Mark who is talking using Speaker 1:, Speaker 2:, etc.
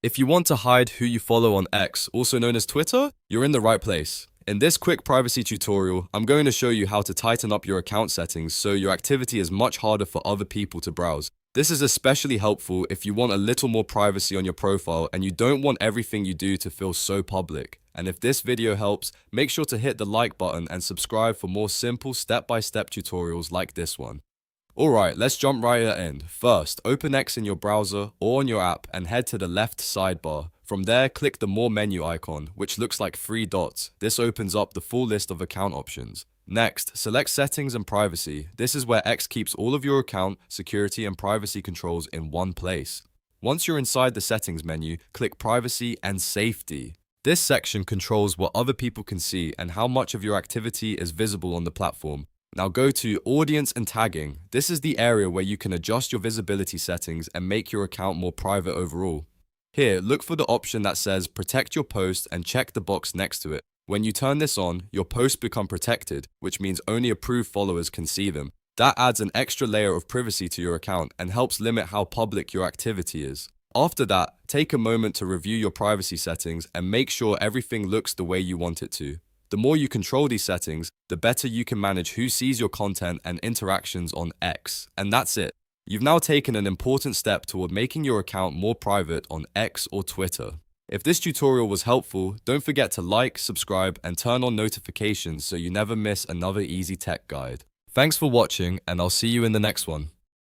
Speaker 1: If you want to hide who you follow on X, also known as Twitter, you're in the right place. In this quick privacy tutorial, I'm going to show you how to tighten up your account settings so your activity is much harder for other people to browse. This is especially helpful if you want a little more privacy on your profile and you don't want everything you do to feel so public. And if this video helps, make sure to hit the like button and subscribe for more simple step-by-step tutorials like this one. Alright, let's jump right in. First, open X in your browser or on your app and head to the left sidebar. From there, click the More menu icon, which looks like 3 dots. This opens up the full list of account options. Next, select Settings and Privacy. This is where X keeps all of your account, security and privacy controls in one place. Once you're inside the Settings menu, click Privacy and Safety. This section controls what other people can see and how much of your activity is visible on the platform. Now go to Audience and Tagging. This is the area where you can adjust your visibility settings and make your account more private overall. Here, look for the option that says Protect your post and check the box next to it. When you turn this on, your posts become protected, which means only approved followers can see them. That adds an extra layer of privacy to your account and helps limit how public your activity is. After that, take a moment to review your privacy settings and make sure everything looks the way you want it to. The more you control these settings, the better you can manage who sees your content and interactions on X. And that's it. You've now taken an important step toward making your account more private on X or Twitter. If this tutorial was helpful, don't forget to like, subscribe, and turn on notifications so you never miss another easy tech guide. Thanks for watching, and I'll see you in the next one.